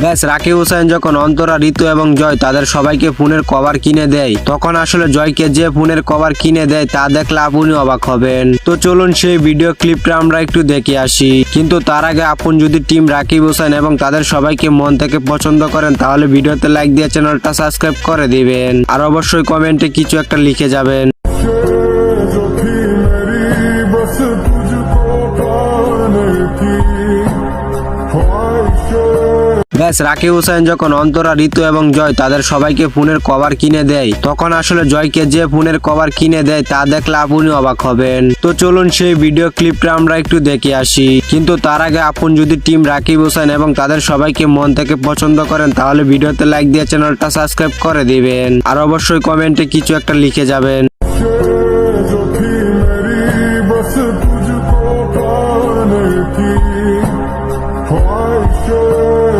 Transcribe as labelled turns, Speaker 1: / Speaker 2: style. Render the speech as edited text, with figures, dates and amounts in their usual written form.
Speaker 1: Gas Rakib Hossain যখন অন্তরা, ঋতু এবং জয় তাদের সবাইকে ফোনের কভার কিনে দেয়, তখন আসলে জয়কে যে ফোনের কভার কিনে দেয় তা দেখলে আপনি অবাক হবেন। তো চলুন সেই ভিডিও ক্লিপটা আমরা একটু দেখে আসি। কিন্তু তার আগে আপনি যদি টিম রাকিব হোসেন এবং তাদের সবাইকে মন থেকে পছন্দ করেন তাহলে ভিডিওতে লাইক দিয়ে চ্যানেলটা সাবস্ক্রাইব করে দিবেন, আর অবশ্যই কমেন্টে কিছু একটা লিখে যাবেন।
Speaker 2: जो थी मेरी बस तुझको पाने की ख्वाहिशें।
Speaker 1: গ্যাস রাকিব হোসেন যখন অন্তরা, ঋতু এবং জয় তাদের সবাইকে ফোনের কভার কিনে দেয়, তখন আসলে জয়কে যে ফোনের কভার কিনে দেয় তা দেখলে আপনি অবাক হবেন। তো চলুন সেই ভিডিও ক্লিপটা আমরা একটু দেখে আসি। কিন্তু তার আগে আপনি যদি টিম রাকিব হোসেন এবং তাদের সবাইকে মন থেকে পছন্দ করেন তাহলে ভিডিওতে লাইক দিয়ে চ্যানেলটা সাবস্ক্রাইব করে দিবেন, আর অবশ্যই কমেন্টে কিছু একটা লিখে যাবেন।